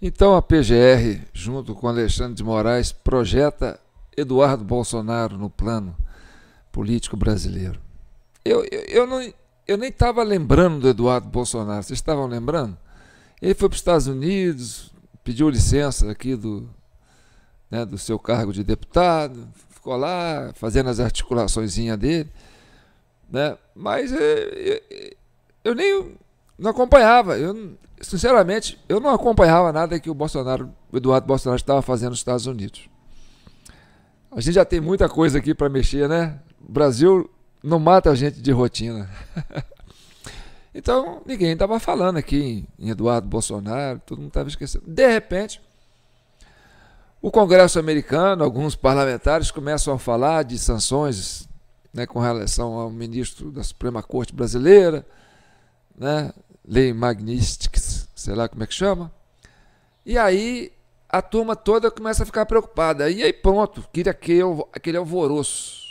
Então a PGR, junto com Alexandre de Moraes, projeta Eduardo Bolsonaro no plano político brasileiro. Eu nem estava lembrando do Eduardo Bolsonaro, vocês estavam lembrando? Ele foi para os Estados Unidos, pediu licença aqui do seu cargo de deputado, ficou lá fazendo as articulaçõezinhas dele, né? Mas eu nem não acompanhava, sinceramente, eu não acompanhava nada que o Eduardo Bolsonaro estava fazendo nos Estados Unidos. A gente já tem muita coisa aqui para mexer, né? O Brasil não mata a gente de rotina. Então, ninguém estava falando aqui em Eduardo Bolsonaro, todo mundo estava esquecendo. De repente, o Congresso americano, alguns parlamentares começam a falar de sanções, né, com relação ao ministro da Suprema Corte brasileira, né, Lei Magnitsky, sei lá como é que chama. E aí a turma toda começa a ficar preocupada. E aí pronto, cria aquele alvoroço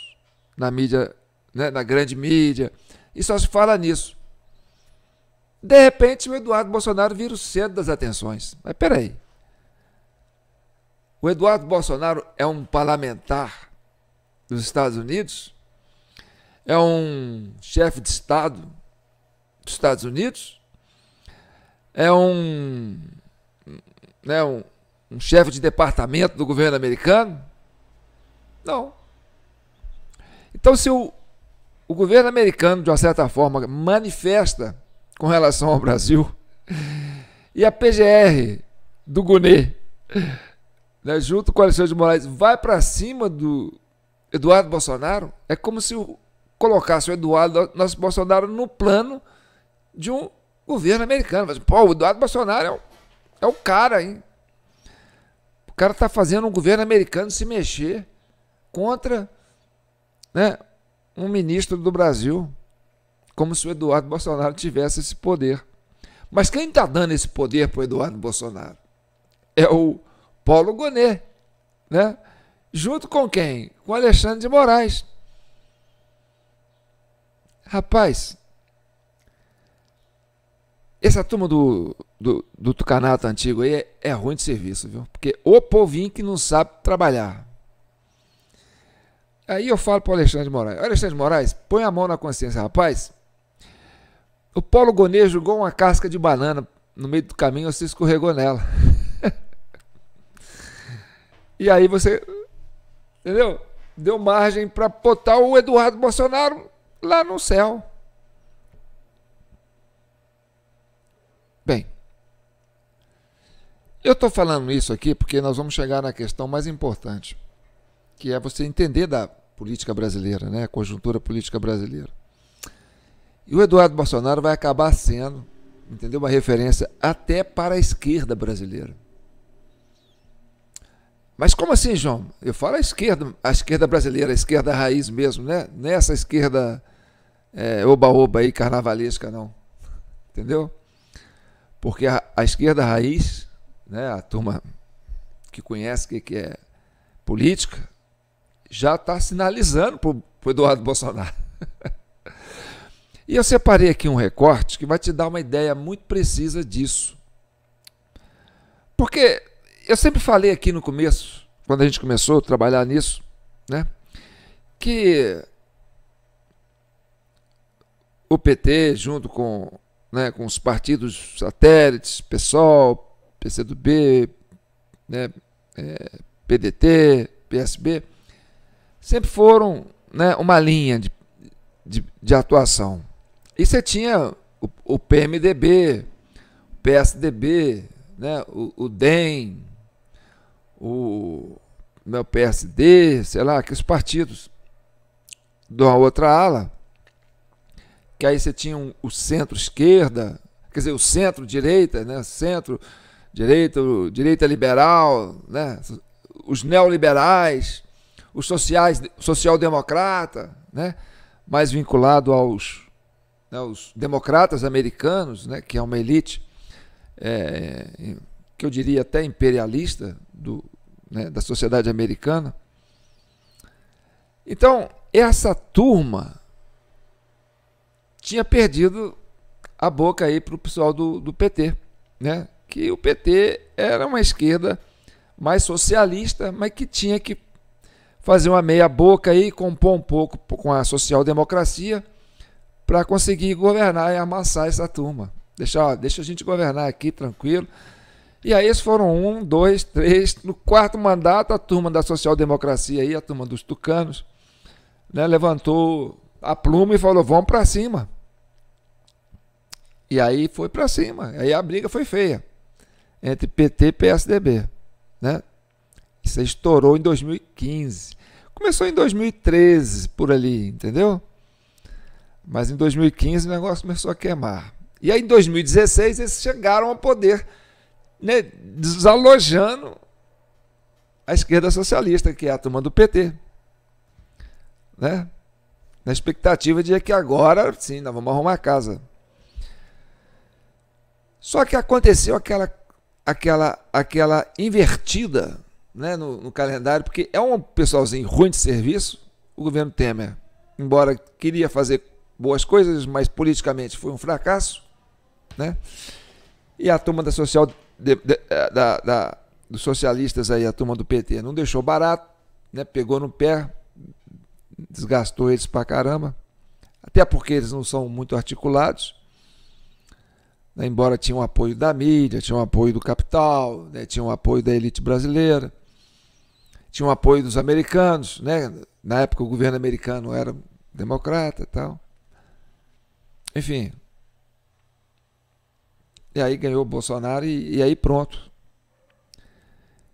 na mídia, né, na grande mídia, e só se fala nisso. De repente o Eduardo Bolsonaro vira o centro das atenções. Mas peraí, o Eduardo Bolsonaro é um parlamentar dos Estados Unidos? É um chefe de Estado dos Estados Unidos? É um chefe de departamento do governo americano? Não. Então, se o governo americano, de uma certa forma, manifesta com relação ao Brasil, e a PGR do Gunê, né, junto com o Alexandre de Moraes, vai para cima do Eduardo Bolsonaro, é como se colocasse o Eduardo Bolsonaro no plano de um governo americano. Mas, pô, o Eduardo Bolsonaro é o cara, hein? O cara está fazendo um governo americano se mexer contra, né, um ministro do Brasil, como se o Eduardo Bolsonaro tivesse esse poder. Mas quem está dando esse poder para o Eduardo Bolsonaro? É o Paulo Gonet, né? Junto com quem? Com Alexandre de Moraes. Rapaz, essa turma do tucanato antigo aí é ruim de serviço, viu? Porque o povinho que não sabe trabalhar. Aí eu falo para o Alexandre de Moraes: Alexandre de Moraes, põe a mão na consciência, rapaz. O Paulo Gonet jogou uma casca de banana no meio do caminho, você escorregou nela. E aí você, entendeu? Deu margem para botar o Eduardo Bolsonaro lá no céu. Bem, eu estou falando isso aqui porque nós vamos chegar na questão mais importante, que é você entender da política brasileira, né? A conjuntura política brasileira. E o Eduardo Bolsonaro vai acabar sendo, entendeu, uma referência até para a esquerda brasileira. Mas como assim, João? Eu falo a esquerda brasileira, a esquerda raiz mesmo, né? Nessa esquerda oba-oba aí, carnavalesca, não. Entendeu? Porque a esquerda raiz, né, a turma que conhece o que é política, já está sinalizando para o Eduardo Bolsonaro. E eu separei aqui um recorte que vai te dar uma ideia muito precisa disso. Porque eu sempre falei aqui no começo, quando a gente começou a trabalhar nisso, né, que o PT, junto com os partidos satélites, PSOL, PCdoB, né, PDT, PSB, sempre foram, né, uma linha de atuação. E você tinha o PMDB, o PSDB, né, o DEM, o PSD, sei lá, aqueles partidos de uma outra ala, que aí você tinha o centro-esquerda, quer dizer, o centro-direita, né, centro-direita, direita liberal, né, os neoliberais, os social-democrata, né, mais vinculado aos democratas americanos, né, que é uma elite, que eu diria até imperialista da sociedade americana. Então, essa turma tinha perdido a boca aí para o pessoal do PT, né, que o PT era uma esquerda mais socialista, mas que tinha que fazer uma meia boca aí, compor um pouco com a social-democracia para conseguir governar e amassar essa turma. Deixa a gente governar aqui tranquilo. E aí eles foram 1, 2, 3, no quarto mandato a turma da social-democracia aí, a turma dos tucanos, né, levantou a pluma e falou, vamos para cima. E aí foi para cima, aí a briga foi feia entre PT e PSDB, né? Isso aí estourou em 2015. Começou em 2013, por ali, entendeu? Mas em 2015 o negócio começou a queimar. E aí em 2016 eles chegaram ao poder, né, desalojando a esquerda socialista, que é a turma do PT, né? Na expectativa de que agora, sim, nós vamos arrumar a casa. Só que aconteceu aquela invertida, né, no calendário, porque é um pessoalzinho ruim de serviço, o governo Temer, embora queria fazer boas coisas, mas politicamente foi um fracasso, né? E a turma da social dos socialistas aí, a turma do PT, não deixou barato, né? Pegou no pé, desgastou eles pra caramba, até porque eles não são muito articulados, né? Embora tinham apoio da mídia, tinham apoio do capital, né? Tinham apoio da elite brasileira, tinham apoio dos americanos, né? Na época o governo americano era democrata e tal. Enfim. E aí ganhou o Bolsonaro e aí pronto.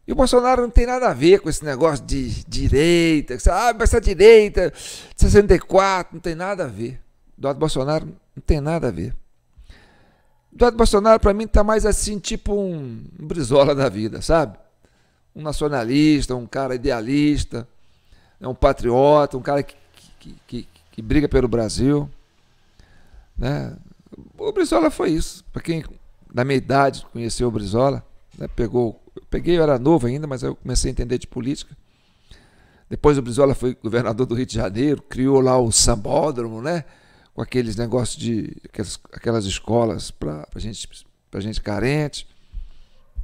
E o Bolsonaro não tem nada a ver com esse negócio de direita. Mas essa direita, 64, não tem nada a ver. Eduardo Bolsonaro não tem nada a ver. Eduardo Bolsonaro, para mim, está mais assim, tipo um Brizola da vida, sabe? Um nacionalista, um cara idealista, um patriota, um cara que briga pelo Brasil, né? O Brizola foi isso. Para quem da minha idade conheceu o Brizola, né? Eu era novo ainda, mas eu comecei a entender de política. Depois o Brizola foi governador do Rio de Janeiro, criou lá o sambódromo, né? Com aqueles negócios aquelas escolas para gente carente.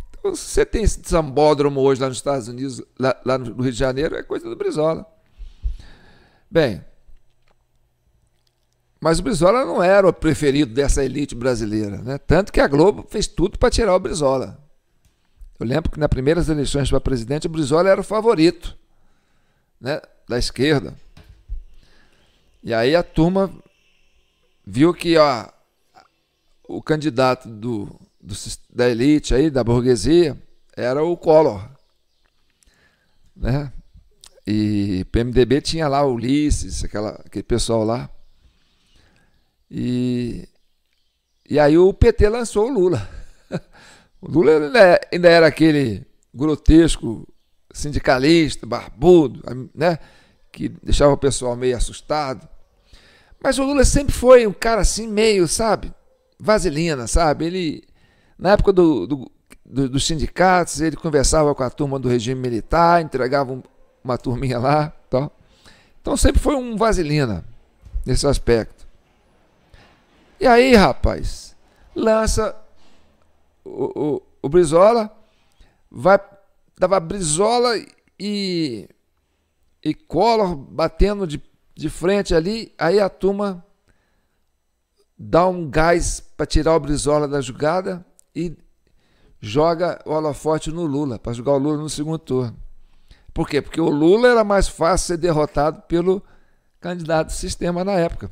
Então, se você tem esse sambódromo hoje lá nos Estados Unidos, lá no Rio de Janeiro, é coisa do Brizola. Bem, mas o Brizola não era o preferido dessa elite brasileira, né? Tanto que a Globo fez tudo para tirar o Brizola. Eu lembro que nas primeiras eleições para presidente, o Brizola era o favorito, né, da esquerda. E aí a turma viu que o candidato da elite, aí, da burguesia, era o Collor, né? E PMDB tinha lá o Ulisses, aquele pessoal lá. E aí o PT lançou o Lula. O Lula ainda era aquele grotesco sindicalista, barbudo, né? Que deixava o pessoal meio assustado. Mas o Lula sempre foi um cara assim, meio, sabe, vaselina, sabe? Ele, na época dos sindicatos, ele conversava com a turma do regime militar, entregava uma turminha lá, tal. Então sempre foi um vaselina nesse aspecto. E aí, rapaz, lança o Brizola, dava Brizola e Collor batendo de frente ali, aí a turma dá um gás para tirar o Brizola da jogada e joga o holofote no Lula, para jogar o Lula no segundo turno. Por quê? Porque o Lula era mais fácil ser derrotado pelo candidato do sistema na época,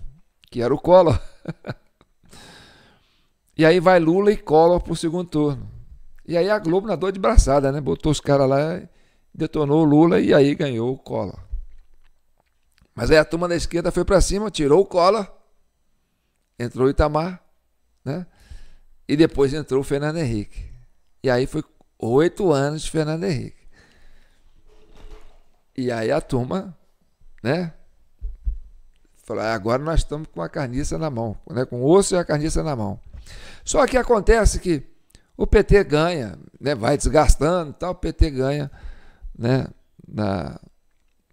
que era o Collor. E aí vai Lula e Collor para o segundo turno. E aí a Globo nadou de braçada, né? Botou os caras lá, detonou o Lula e aí ganhou o Collor. Mas aí a turma da esquerda foi para cima, tirou o Collor, entrou o Itamar, né? E depois entrou o Fernando Henrique. E aí foi 8 anos de Fernando Henrique. E aí a turma, né? Falou, agora nós estamos com a carniça na mão, né? Com o osso e a carniça na mão. Só que acontece que o PT ganha, né? Vai desgastando e tal, o PT ganha, né? Na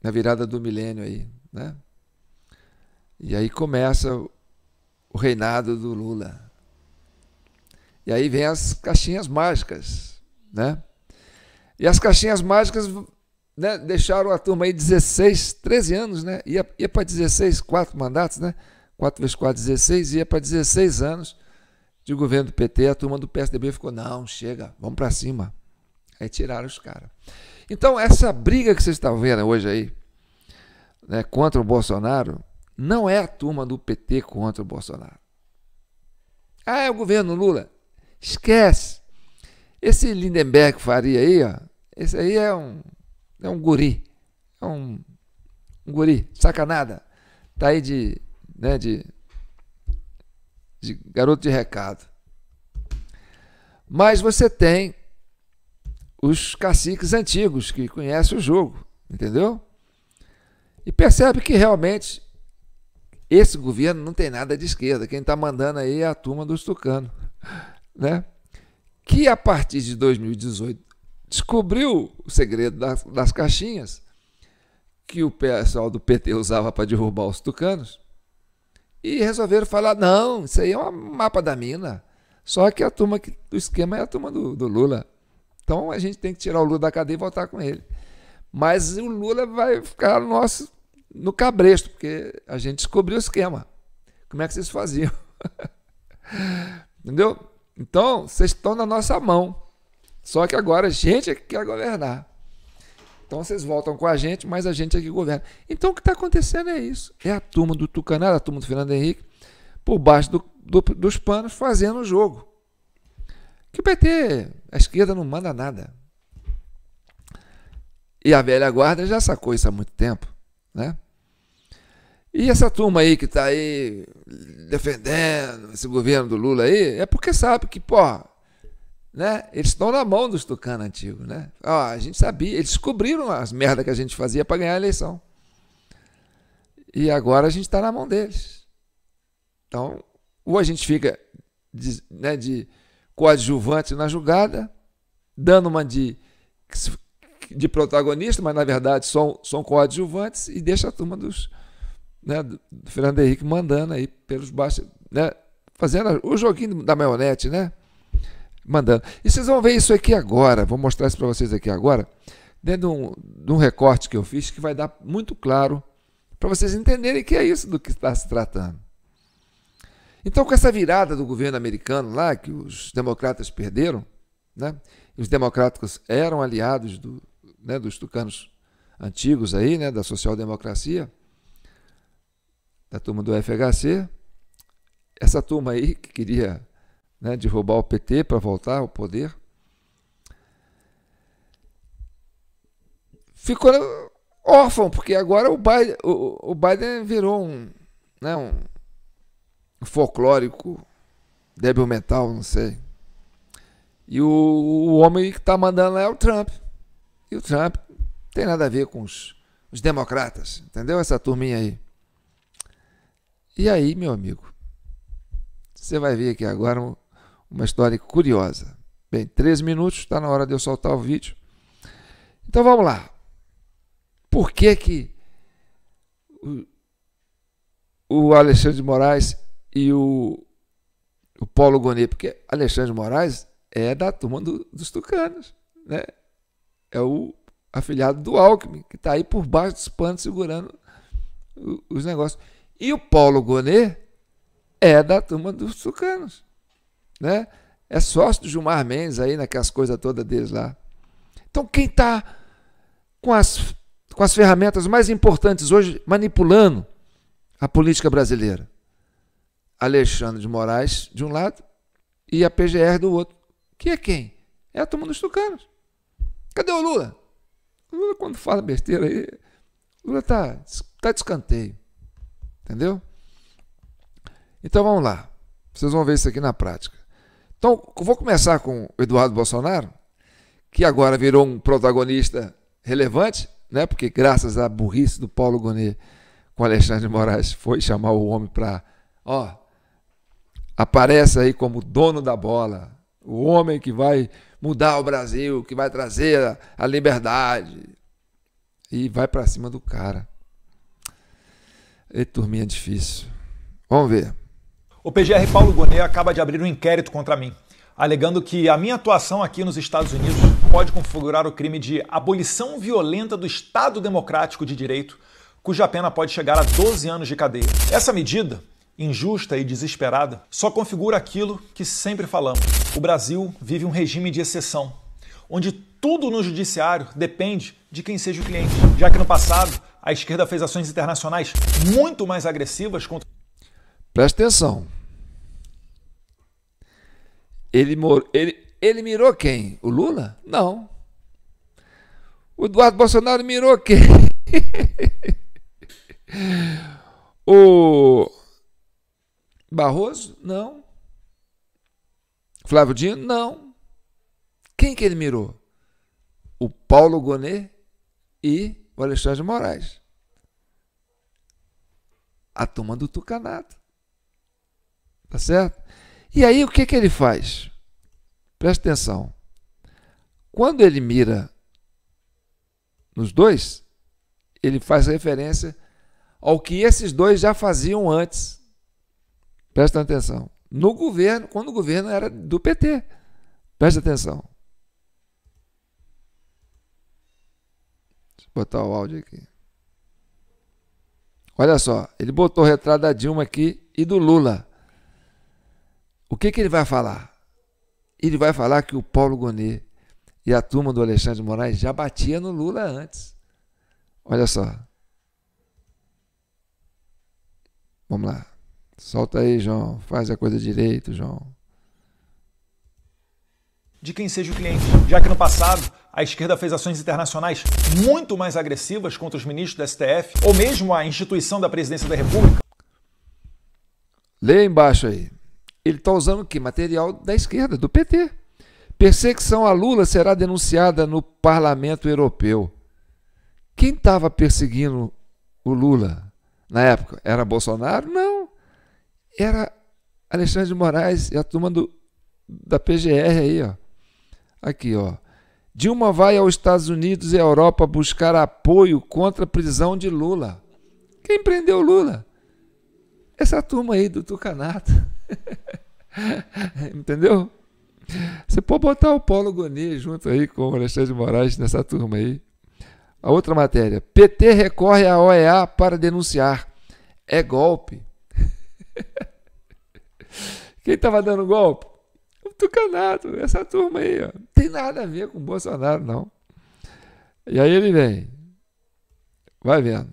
virada do milênio aí, né? E aí começa o reinado do Lula. E aí vem as caixinhas mágicas, né? E as caixinhas mágicas, né, deixaram a turma aí 16, 13 anos, né? Ia para 16, 4 mandatos, né? 4 vezes 4, 16, ia para 16 anos de governo do PT. A turma do PSDB ficou, não, chega, vamos para cima. Aí tiraram os caras. Então, essa briga que vocês estão vendo hoje aí, né, contra o Bolsonaro, não é a turma do PT contra o Bolsonaro. Ah, é o governo Lula. Esquece. Esse Lindenberg Faria aí, ó, esse aí é um guri. É um guri, sacanada. Tá aí de garoto de recado. Mas você tem os caciques antigos que conhecem o jogo, entendeu? E percebe que realmente esse governo não tem nada de esquerda. Quem está mandando aí é a turma dos tucanos, né? Que a partir de 2018 descobriu o segredo das caixinhas que o pessoal do PT usava para derrubar os tucanos e resolveram falar, não, isso aí é um mapa da mina. Só que a turma do esquema é a turma do Lula. Então a gente tem que tirar o Lula da cadeia e voltar com ele. Mas o Lula vai ficar no cabresto, porque a gente descobriu o esquema. Como é que vocês faziam? Entendeu? Então, vocês estão na nossa mão. Só que agora a gente é que quer governar. Então vocês voltam com a gente, mas a gente é que governa. Então o que está acontecendo é isso. É a turma do Tucanado, a turma do Fernando Henrique, por baixo dos panos, fazendo o jogo. Que o PT, a esquerda não manda nada. E a velha guarda já sacou isso há muito tempo, né? E essa turma aí que está aí defendendo esse governo do Lula aí, é porque sabe que, né, eles estão na mão dos tucanos antigos, né? A gente sabia, eles descobriram as merdas que a gente fazia para ganhar a eleição. E agora a gente está na mão deles. Então, ou a gente fica de coadjuvante na jogada, dando uma de protagonista, mas na verdade são coadjuvantes, e deixa a turma do Fernando Henrique mandando aí pelos baixos, né, fazendo o joguinho da maionete, né, mandando. E vocês vão ver isso aqui agora, vou mostrar isso para vocês aqui agora, dentro de um recorte que eu fiz, que vai dar muito claro para vocês entenderem que é isso do que está se tratando. Então, com essa virada do governo americano lá, que os democratas perderam, né, os democráticos eram aliados dos tucanos antigos aí, né, da social-democracia, da turma do FHC, essa turma aí que queria, né, derrubar o PT para voltar ao poder, ficou órfão, porque agora o Biden virou um folclórico débil mental, não sei. E o homem que está mandando lá é o Trump. E o Trump não tem nada a ver com os democratas, entendeu? Essa turminha aí. E aí, meu amigo, você vai ver aqui agora uma história curiosa. Bem, 13 minutos, está na hora de eu soltar o vídeo. Então vamos lá. Por que o Alexandre de Moraes e o Paulo Gonet? Porque Alexandre de Moraes é da turma dos tucanos, né? É o afilhado do Alckmin, que está aí por baixo dos panos segurando os negócios. E o Paulo Gonet é da turma dos tucanos, né? É sócio do Gilmar Mendes aí, naquelas coisas todas deles lá. Então quem está com as ferramentas mais importantes hoje manipulando a política brasileira? Alexandre de Moraes de um lado e a PGR do outro. Que é quem? É a turma dos tucanos. Cadê o Lula? O Lula, quando fala besteira aí, o Lula tá de escanteio. Entendeu? Então vamos lá. Vocês vão ver isso aqui na prática. Então, eu vou começar com o Eduardo Bolsonaro, que agora virou um protagonista relevante, né? Porque graças à burrice do Paulo Gonet com Alexandre de Moraes foi chamar o homem para, aparece aí como dono da bola, o homem que vai mudar o Brasil, que vai trazer a liberdade, e vai para cima do cara. E turminha difícil. Vamos ver. O PGR Paulo Gonet acaba de abrir um inquérito contra mim. alegando que a minha atuação aqui nos Estados Unidos pode configurar o crime de abolição violenta do Estado Democrático de Direito, cuja pena pode chegar a 12 anos de cadeia. Essa medida, injusta e desesperada, só configura aquilo que sempre falamos. O Brasil vive um regime de exceção, onde tudo no judiciário depende de quem seja o cliente, já que no passado a esquerda fez ações internacionais muito mais agressivas contra... Presta atenção. Ele mirou quem? O Lula? Não. O Eduardo Bolsonaro mirou quem? O Barroso? Não. Flávio Dino? Não. Quem que ele mirou? O Paulo Gonet e o Alexandre de Moraes. A turma do tucanato. Tá certo? E aí o que que ele faz? Presta atenção. Quando ele mira nos dois, ele faz referência ao que esses dois já faziam antes. Presta atenção. No governo, quando o governo era do PT. Presta atenção. Deixa eu botar o áudio aqui. Olha só, ele botou o retrato da Dilma aqui e do Lula. O que que ele vai falar? Ele vai falar que o Paulo Gonet e a turma do Alexandre de Moraes já batia no Lula antes. Olha só. Vamos lá. Solta aí, João. Faz a coisa direito, João. De quem seja o cliente, já que no passado a esquerda fez ações internacionais muito mais agressivas contra os ministros do STF, ou mesmo a instituição da Presidência da República. Lê embaixo aí. Ele está usando o quê? Material da esquerda, do PT. Perseguição a Lula será denunciada no Parlamento Europeu. Quem estava perseguindo o Lula na época? Era Bolsonaro? Não. Era Alexandre de Moraes e a turma da PGR aí, ó. Aqui, ó. Dilma vai aos Estados Unidos e à Europa buscar apoio contra a prisão de Lula. Quem prendeu Lula? Essa turma aí do tucanato. Entendeu? Você pode botar o Paulo Gonet junto aí com o Alexandre de Moraes nessa turma aí. A outra matéria. PT recorre à OEA para denunciar. É golpe. Quem estava dando golpe? O tucanato, essa turma aí. Ó. Não tem nada a ver com o Bolsonaro, não. E aí ele vem. Vai vendo.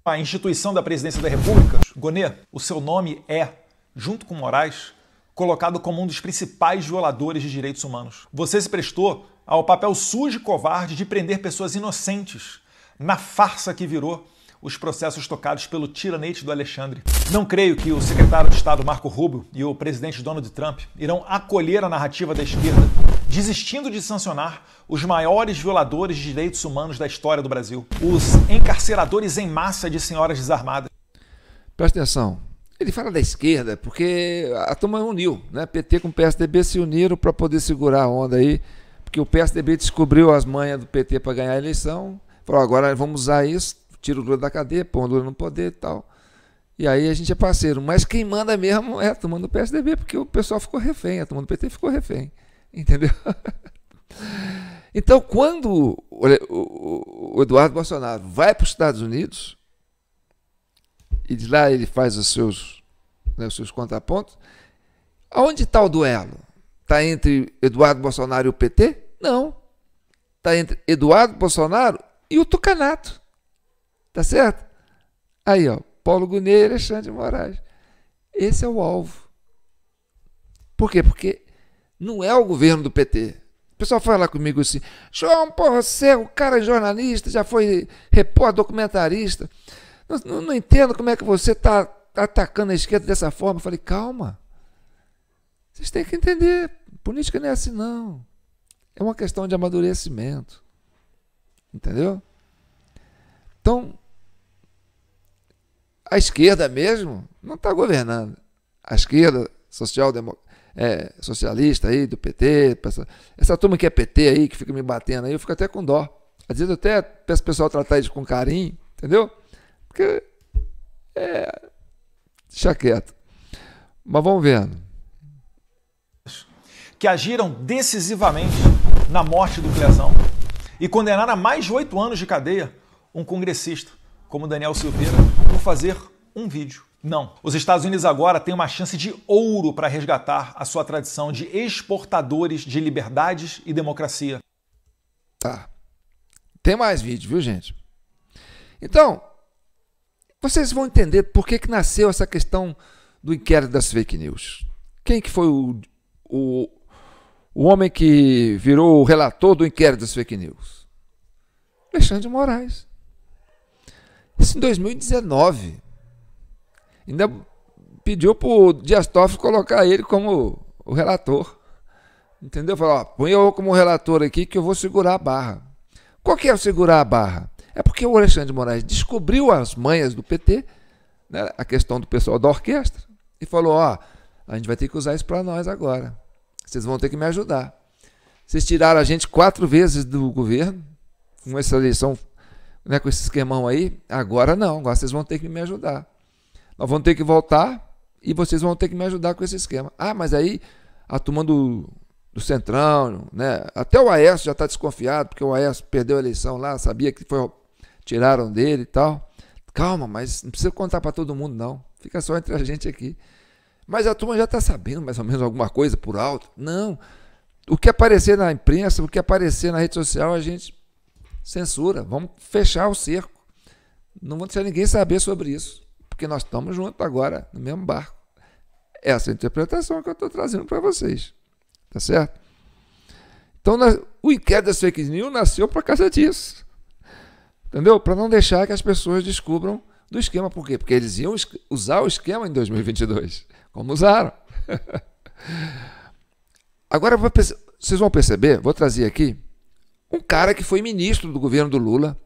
A instituição da Presidência da República, Gonet, o seu nome é, junto com Moraes, colocado como um dos principais violadores de direitos humanos. Você se prestou ao papel sujo e covarde de prender pessoas inocentes na farsa que virou os processos tocados pelo tiranete do Alexandre. Não creio que o secretário de Estado Marco Rubio e o presidente Donald Trump irão acolher a narrativa da esquerda, desistindo de sancionar os maiores violadores de direitos humanos da história do Brasil, os encarceradores em massa de senhoras desarmadas. Presta atenção. Ele fala da esquerda porque a turma uniu, né? PT com o PSDB se uniram para poder segurar a onda aí, porque o PSDB descobriu as manhas do PT para ganhar a eleição, falou, agora vamos usar isso, tira o Lula da cadeia, põe o Lula no poder e tal. E aí a gente é parceiro. Mas quem manda mesmo é a turma do PSDB, porque o pessoal ficou refém, a turma do PT ficou refém. Entendeu? Então, quando o Eduardo Bolsonaro vai para os Estados Unidos, e de lá ele faz os seus contrapontos, aonde está o duelo? Está entre Eduardo Bolsonaro e o PT? Não. Está entre Eduardo Bolsonaro e o tucanato. Tá certo? Aí, ó, Paulo Gonet e Alexandre de Moraes. Esse é o alvo. Por quê? Porque não é o governo do PT. O pessoal fala comigo assim, João, porra, você é o cara jornalista, já foi repórter, documentarista. Não entendo como é que você está atacando a esquerda dessa forma. Eu falei, calma. Vocês têm que entender. Política não é assim, não. É uma questão de amadurecimento. Entendeu? Então, a esquerda mesmo não está governando. A esquerda socialista aí, do PT, essa turma que é PT aí, que fica me batendo aí, eu fico até com dó. Às vezes eu até peço o pessoal tratar isso com carinho, entendeu? Porque deixa quieto. Mas vamos vendo. que agiram decisivamente na morte do Clezão e condenaram a mais de 8 anos de cadeia um congressista como Daniel Silveira por fazer um vídeo. Não. Os Estados Unidos agora têm uma chance de ouro para resgatar a sua tradição de exportadores de liberdades e democracia. Tá. Tem mais vídeo, viu, gente? Então, vocês vão entender por que nasceu essa questão do inquérito das fake news. Quem que foi o homem que virou o relator do inquérito das fake news? Alexandre de Moraes. Isso em 2019. Ainda pediu para o Dias Toffoli colocar ele como o relator. Entendeu? Falou, ó, põe eu como relator aqui que eu vou segurar a barra. Qual que é o segurar a barra? É porque o Alexandre de Moraes descobriu as manhas do PT, né, a questão do pessoal da orquestra, e falou, ó, a gente vai ter que usar isso para nós agora. Vocês vão ter que me ajudar. Vocês tiraram a gente 4 vezes do governo, com essa eleição, né, com esse esquemão aí, agora não, agora vocês vão ter que me ajudar. Nós vamos ter que voltar e vocês vão ter que me ajudar com esse esquema. Ah, mas aí a turma do Centrão, né? Até o Aécio já está desconfiado, porque o Aécio perdeu a eleição lá, sabia que tiraram dele e tal. Calma, mas não precisa contar para todo mundo, não. Fica só entre a gente aqui. Mas a turma já está sabendo mais ou menos alguma coisa por alto. Não. O que aparecer na imprensa, o que aparecer na rede social, a gente censura. Vamos fechar o cerco. Não vamos deixar ninguém saber sobre isso. Porque nós estamos juntos agora, no mesmo barco. Essa é a interpretação que eu estou trazendo para vocês. Tá certo? Então, o inquérito das fake news nasceu por causa disso. Entendeu? Para não deixar que as pessoas descubram do esquema. Por quê? Porque eles iam usar o esquema em 2022. Como usaram. Agora, vocês vão perceber, vou trazer aqui, um cara que foi ministro do governo do Lula,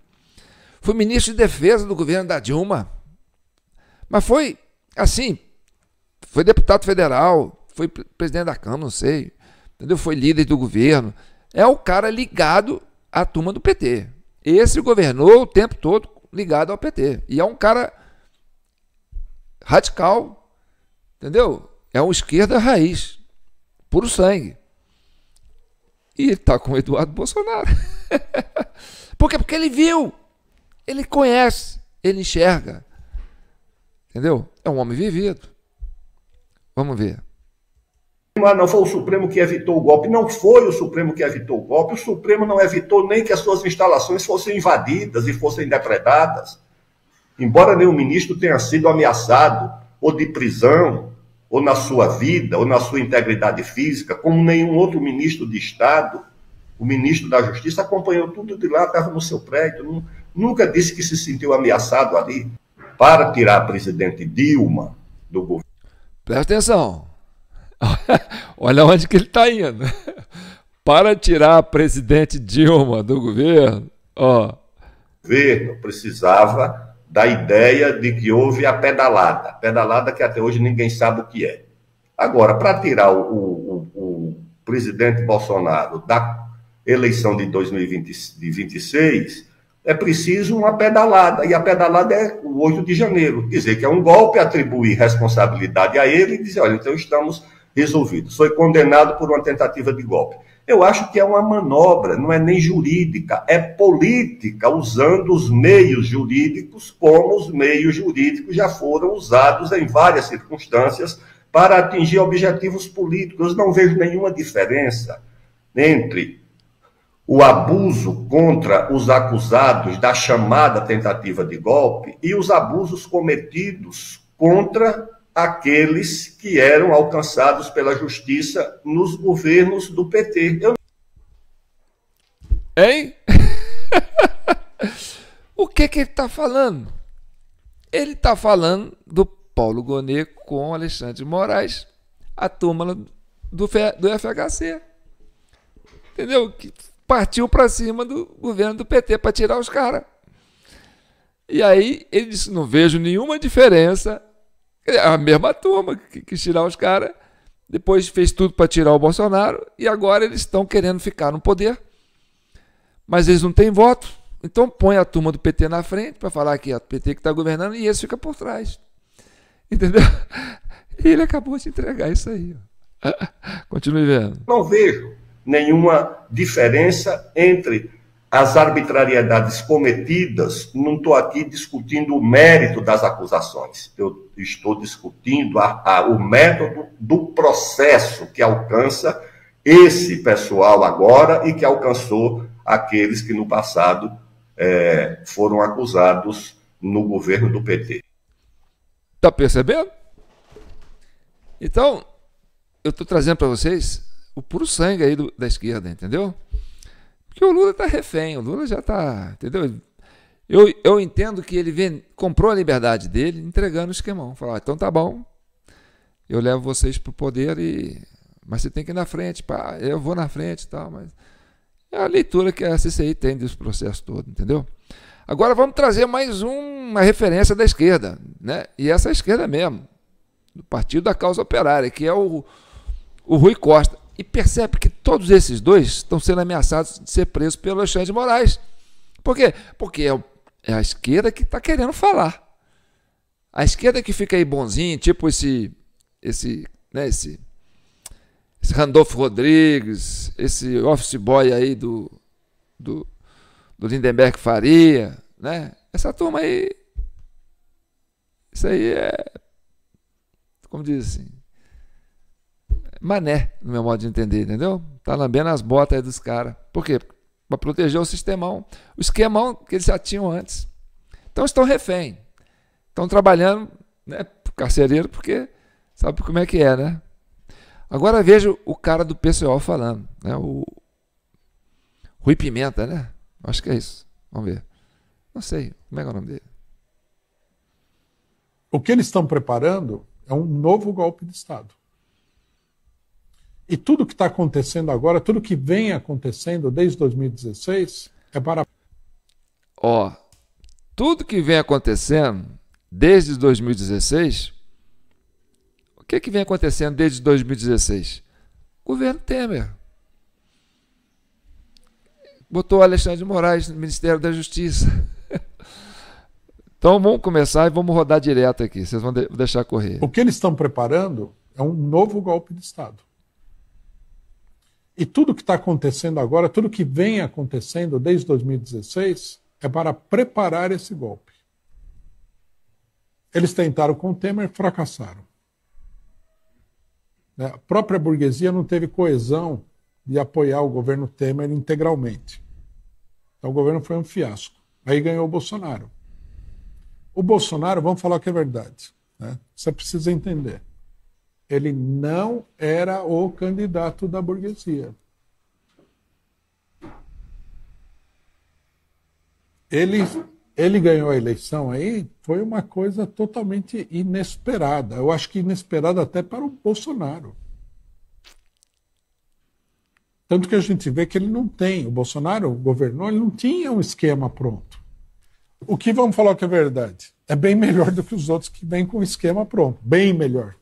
foi ministro de defesa do governo da Dilma, mas foi, assim, foi deputado federal, foi presidente da Câmara, não sei, entendeu? Foi líder do governo. É o cara ligado à turma do PT. Esse governou o tempo todo ligado ao PT. E é um cara radical, entendeu? É um esquerda raiz, puro sangue. E ele está com o Eduardo Bolsonaro. Por quê? Porque ele viu, ele conhece, ele enxerga. Entendeu? É um homem vivido. Vamos ver. Não foi o Supremo que evitou o golpe. Não foi o Supremo que evitou o golpe. O Supremo não evitou nem que as suas instalações fossem invadidas e fossem depredadas. Embora nenhum ministro tenha sido ameaçado, ou de prisão, ou na sua vida, ou na sua integridade física, como nenhum outro ministro de Estado, o ministro da Justiça acompanhou tudo de lá, estava no seu prédio, nunca disse que se sentiu ameaçado ali. Para tirar a presidente Dilma do governo. Presta atenção. Olha onde que ele está indo. Para tirar a presidente Dilma do governo, ó. O governo precisava da ideia de que houve a pedalada que até hoje ninguém sabe o que é. Agora, para tirar o presidente Bolsonaro da eleição de 2026, é preciso uma pedalada, e a pedalada é o 8 de janeiro, dizer que é um golpe, atribuir responsabilidade a ele e dizer, olha, então estamos resolvidos. Foi condenado por uma tentativa de golpe. Eu acho que é uma manobra, não é nem jurídica, é política, usando os meios jurídicos como os meios jurídicos já foram usados em várias circunstâncias para atingir objetivos políticos. Eu não vejo nenhuma diferença entre o abuso contra os acusados da chamada tentativa de golpe e os abusos cometidos contra aqueles que eram alcançados pela justiça nos governos do PT. Hein? O que ele está falando? Ele está falando do Paulo Gonet com Alexandre de Moraes, a turma do FHC. Entendeu? Que partiu para cima do governo do PT para tirar os caras. E aí ele disse, não vejo nenhuma diferença. A mesma turma que quis tirar os caras, depois fez tudo para tirar o Bolsonaro, e agora eles estão querendo ficar no poder, mas eles não têm voto. Então põe a turma do PT na frente para falar que é o PT que está governando e esse fica por trás. Entendeu? E ele acabou de entregar isso aí. Continue vendo. Não vejo nenhuma diferença entre as arbitrariedades cometidas. Não estou aqui discutindo o mérito das acusações. Eu estou discutindo o método do processo que alcança esse pessoal agora e que alcançou aqueles que no passado foram acusados no governo do PT. Está percebendo? Então, eu estou trazendo para vocês o puro sangue aí da esquerda, entendeu? Porque o Lula está refém, o Lula já está, entendeu? Eu entendo que ele comprou a liberdade dele entregando o esquemão. Falou, então tá bom, eu levo vocês para o poder, mas você tem que ir na frente, pá, eu vou na frente e tal, mas é a leitura que a CCI tem desse processo todo, entendeu? Agora vamos trazer mais uma referência da esquerda, né? E essa é a esquerda mesmo, do Partido da Causa Operária, que é o Rui Costa. E percebe que todos esses dois estão sendo ameaçados de ser presos pelo Alexandre de Moraes. Por quê? Porque é a esquerda que está querendo falar. A esquerda que fica aí bonzinho, tipo esse Randolfo Rodrigues, esse office boy aí do Lindenberg Faria, né? Essa turma aí, isso aí é, como diz assim, mané, no meu modo de entender, entendeu? Tá lambendo as botas aí dos caras. Por quê? Para proteger o sistemão, o esquemão que eles já tinham antes. Então estão refém. Estão trabalhando, né, pro carcereiro, porque sabe como é que é, né? Agora veja o cara do PCO falando, né? O Rui Pimenta, né? Acho que é isso. Vamos ver. Não sei. Como é que é o nome dele? O que eles estão preparando é um novo golpe de Estado. E tudo que está acontecendo agora, tudo que vem acontecendo desde 2016, é para... Tudo que vem acontecendo desde 2016, o que vem acontecendo desde 2016? Governo Temer. Botou o Alexandre de Moraes no Ministério da Justiça. Então vamos começar e vamos rodar direto aqui. Vocês vão deixar correr. O que eles estão preparando é um novo golpe de Estado. E tudo que está acontecendo agora, tudo que vem acontecendo desde 2016, é para preparar esse golpe. Eles tentaram com o Temer e fracassaram. A própria burguesia não teve coesão de apoiar o governo Temer integralmente. Então o governo foi um fiasco. Aí ganhou o Bolsonaro. O Bolsonaro, vamos falar que é verdade, né? Você precisa entender. Ele não era o candidato da burguesia. Ele ganhou a eleição aí, foi uma coisa totalmente inesperada. Eu acho que inesperada até para o Bolsonaro. Tanto que a gente vê que ele não tem. O Bolsonaro governou, ele não tinha um esquema pronto. O que vamos falar que é verdade? É bem melhor do que os outros que vêm com o esquema pronto. Bem melhor.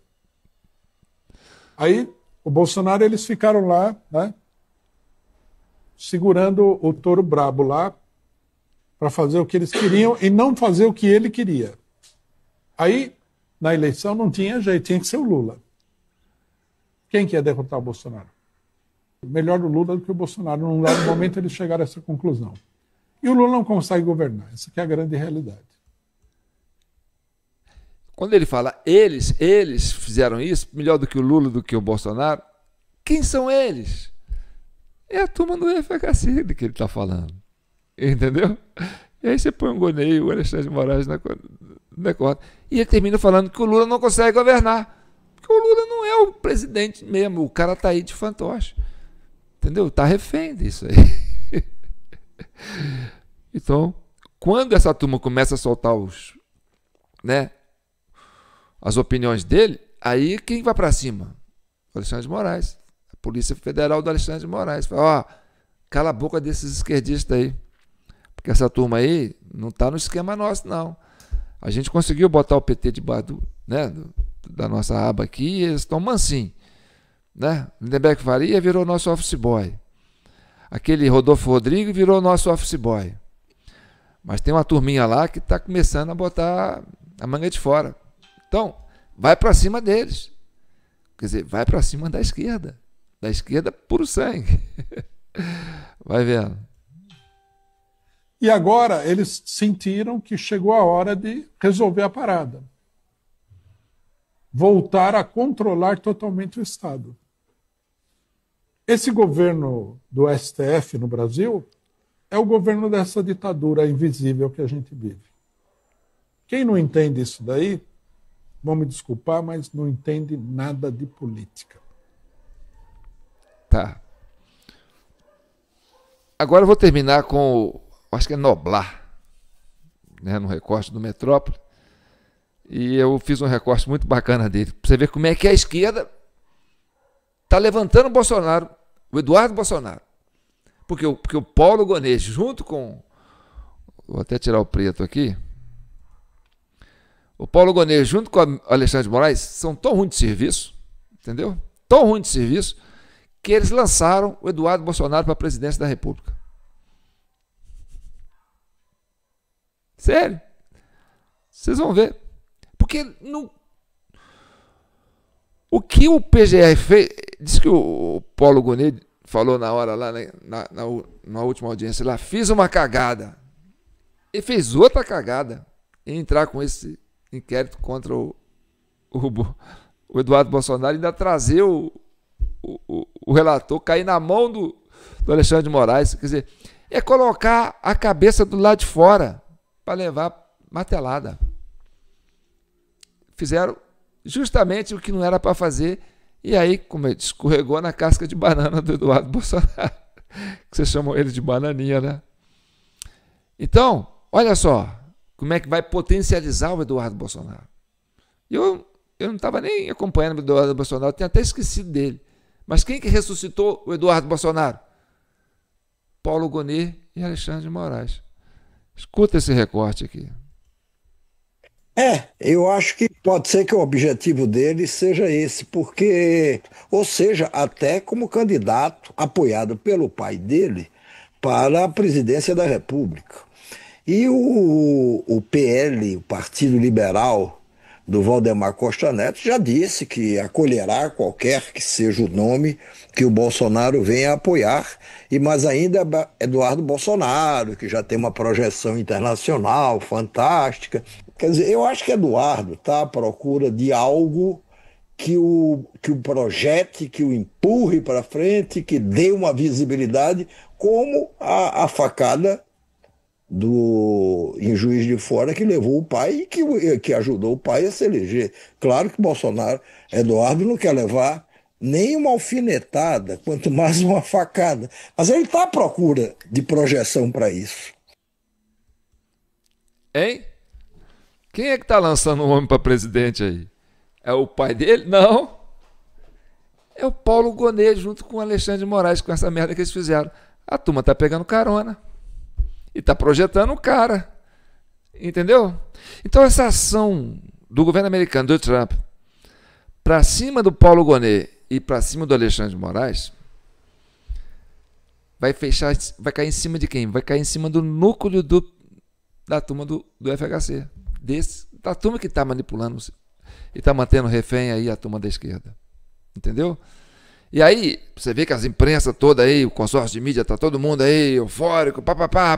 Aí, o Bolsonaro, eles ficaram lá, né, segurando o touro brabo lá, para fazer o que eles queriam e não fazer o que ele queria. Aí, na eleição, não tinha jeito, tinha que ser o Lula. Quem que ia derrotar o Bolsonaro? Melhor o Lula do que o Bolsonaro. Num dado momento, eles chegaram a essa conclusão. E o Lula não consegue governar. Essa que é a grande realidade. Quando ele fala eles fizeram isso, melhor do que o Lula, do que o Bolsonaro, quem são eles? É a turma do FHC que ele está falando. Entendeu? E aí você põe um Gonei, o Alexandre de Moraes na conta. E ele termina falando que o Lula não consegue governar. Porque o Lula não é o presidente mesmo. O cara está aí de fantoche. Entendeu? Está refém disso aí. Então, quando essa turma começa a soltar as opiniões dele, aí quem vai para cima? O Alexandre de Moraes. A Polícia Federal do Alexandre de Moraes. Fala, cala a boca desses esquerdistas aí. Porque essa turma aí não está no esquema nosso, não. A gente conseguiu botar o PT debaixo da nossa aba aqui e eles estão mansinhos. Né? Lindenberg Faria virou nosso office boy. Aquele Rodolfo Rodrigues virou nosso office boy. Mas tem uma turminha lá que está começando a botar a manga de fora. Então, vai para cima deles. Quer dizer, vai para cima da esquerda puro sangue. Vai vendo. E agora eles sentiram que chegou a hora de resolver a parada. Voltar a controlar totalmente o Estado. Esse governo do STF no Brasil é o governo dessa ditadura invisível que a gente vive. Quem não entende isso daí, vão me desculpar, mas não entende nada de política. Tá. Agora eu vou terminar com, acho que é Noblar, né, no recorte do Metrópole. E eu fiz um recorte muito bacana dele, para você ver como é que a esquerda está levantando o Bolsonaro, o Eduardo Bolsonaro. Porque o Paulo Gonet, junto com... Vou até tirar o preto aqui. O Paulo Gonet, junto com o Alexandre de Moraes, são tão ruins de serviço, entendeu? Tão ruins de serviço, que eles lançaram o Eduardo Bolsonaro para a presidência da República. Sério. Vocês vão ver. Porque não... O que o PGR fez... Diz que o Paulo Gonet falou na hora lá, na última audiência lá, fiz uma cagada. Ele fez outra cagada em entrar com esse inquérito contra o Eduardo Bolsonaro e ainda trazer o relator, cair na mão do Alexandre de Moraes. Quer dizer, é colocar a cabeça do lado de fora para levar martelada. Fizeram justamente o que não era para fazer, e aí, como eu disse, escorregou na casca de banana do Eduardo Bolsonaro, que vocês chamam ele de bananinha, né? Então, olha só, como é que vai potencializar o Eduardo Bolsonaro. Eu não estava nem acompanhando o Eduardo Bolsonaro, eu tinha até esquecido dele. Mas quem que ressuscitou o Eduardo Bolsonaro? Paulo Gonet e Alexandre de Moraes. Escuta esse recorte aqui. Eu acho que pode ser que o objetivo dele seja esse, porque, ou seja, até como candidato apoiado pelo pai dele para a presidência da República. E o PL, o Partido Liberal do Valdemar Costa Neto, já disse que acolherá qualquer que seja o nome que o Bolsonaro venha apoiar, e mais ainda Eduardo Bolsonaro, que já tem uma projeção internacional fantástica. Quer dizer, eu acho que Eduardo está à procura de algo que o projete, que o empurre para frente, que dê uma visibilidade, como a facada em Juiz de Fora, que levou o pai e que ajudou o pai a se eleger. Claro que Eduardo não quer levar nem uma alfinetada, quanto mais uma facada. Mas ele está à procura de projeção para isso. Hein? Quem é que está lançando um homem para presidente aí? É o pai dele? Não. É o Paulo Gonet junto com o Alexandre de Moraes, com essa merda que eles fizeram. A turma está pegando carona. E está projetando o cara. Entendeu? Então essa ação do governo americano, do Trump, para cima do Paulo Gonet e para cima do Alexandre de Moraes, vai cair em cima de quem? Vai cair em cima do núcleo da turma do FHC. Da turma que está manipulando e está mantendo refém aí a turma da esquerda. Entendeu? E aí, você vê que as imprensas toda aí, o consórcio de mídia, tá todo mundo aí eufórico, papapá,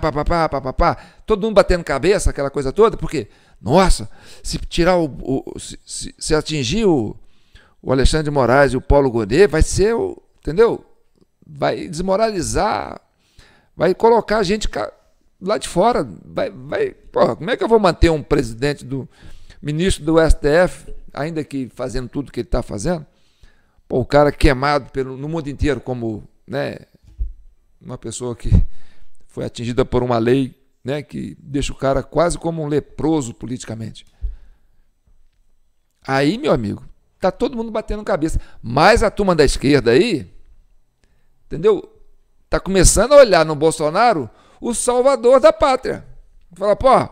todo mundo batendo cabeça, aquela coisa toda, porque, nossa, se tirar se atingir o Alexandre de Moraes e o Paulo Gonet, vai ser entendeu? Vai desmoralizar, vai colocar a gente lá de fora, porra, como é que eu vou manter um ministro do STF, ainda que fazendo tudo que ele está fazendo? Pô, o cara queimado no mundo inteiro como, né, uma pessoa que foi atingida por uma lei, né, que deixa o cara quase como um leproso politicamente. Aí, meu amigo, tá todo mundo batendo cabeça. Mas a turma da esquerda aí, entendeu? Tá começando a olhar no Bolsonaro o salvador da pátria. Fala, pô,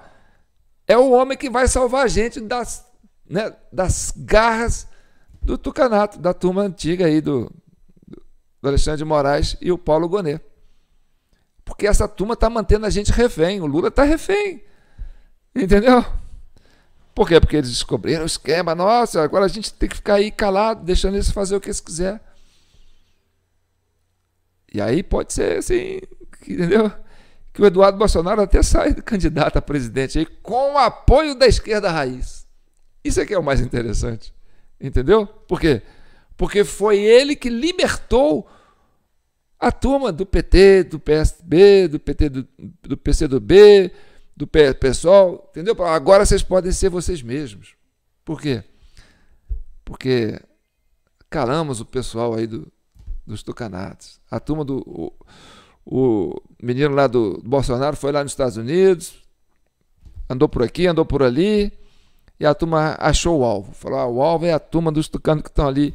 é o homem que vai salvar a gente das garras do tucanato, da turma antiga aí do Alexandre de Moraes e o Paulo Gonet. Porque essa turma está mantendo a gente refém. O Lula está refém. Entendeu? Por quê? Porque eles descobriram o esquema. Nossa, agora a gente tem que ficar aí calado, deixando eles fazer o que eles quiserem. E aí pode ser assim, entendeu? Que o Eduardo Bolsonaro até sai candidato a presidente aí com o apoio da esquerda raiz. Isso é que é o mais interessante. Entendeu? Por quê? Porque foi ele que libertou a turma do PT, do PSB, do PT, do PCdoB, do PSOL, entendeu? Agora vocês podem ser vocês mesmos. Por quê? Porque calamos o pessoal aí dos tucanados. A turma o menino lá do Bolsonaro foi lá nos Estados Unidos, andou por aqui, andou por ali, e a turma achou o alvo. Falou, o alvo é a turma dos tucanos que estão ali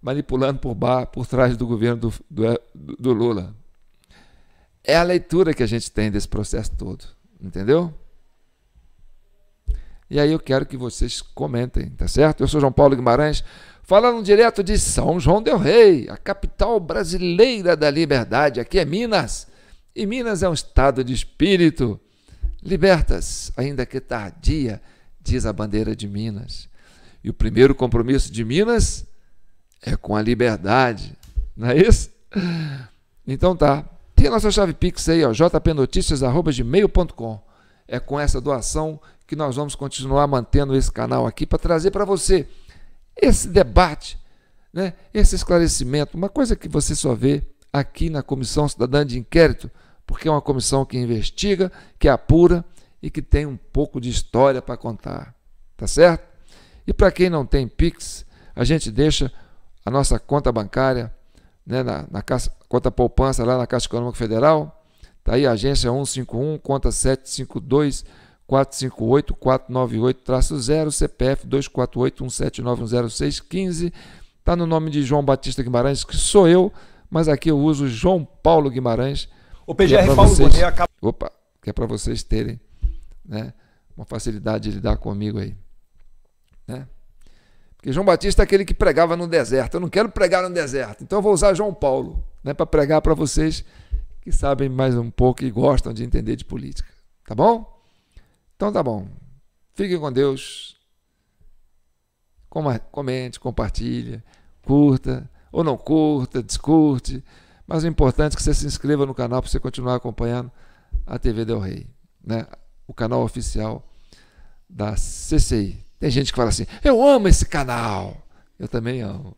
manipulando por trás do governo do Lula. É a leitura que a gente tem desse processo todo, entendeu? E aí eu quero que vocês comentem, tá certo? Eu sou João Paulo Guimarães, falando direto de São João del Rei, a capital brasileira da liberdade. Aqui é Minas, e Minas é um estado de espírito. Libertas, ainda que tardia, diz a bandeira de Minas. E o primeiro compromisso de Minas é com a liberdade, não é isso? Então tá, tem a nossa chave Pix aí, ó, jpnoticias@gmail.com. É com essa doação que nós vamos continuar mantendo esse canal aqui para trazer para você esse debate, né? Esse esclarecimento, uma coisa que você só vê aqui na Comissão Cidadã de Inquérito, porque é uma comissão que investiga, que apura e que tem um pouco de história para contar, tá certo? E para quem não tem Pix, a gente deixa a nossa conta bancária, né, na conta poupança lá na Caixa Econômica Federal, tá aí a agência 151, conta 752-458-498-0, CPF 248-179-106-15, tá no nome de João Batista Guimarães, que sou eu, mas aqui eu uso João Paulo Guimarães. O PGR Paulo Gonet acaba... Opa, que é para vocês terem, né, uma facilidade de lidar comigo aí, né? Porque João Batista é aquele que pregava no deserto. Eu não quero pregar no deserto, então eu vou usar João Paulo, né, para pregar para vocês que sabem mais um pouco e gostam de entender de política. Tá bom? Então tá bom. Fiquem com Deus. Comente, compartilha, curta ou não curta, discute. Mas o importante é que você se inscreva no canal para você continuar acompanhando a TV Del Rey, né? O canal oficial da CCI. Tem gente que fala assim, eu amo esse canal. Eu também amo.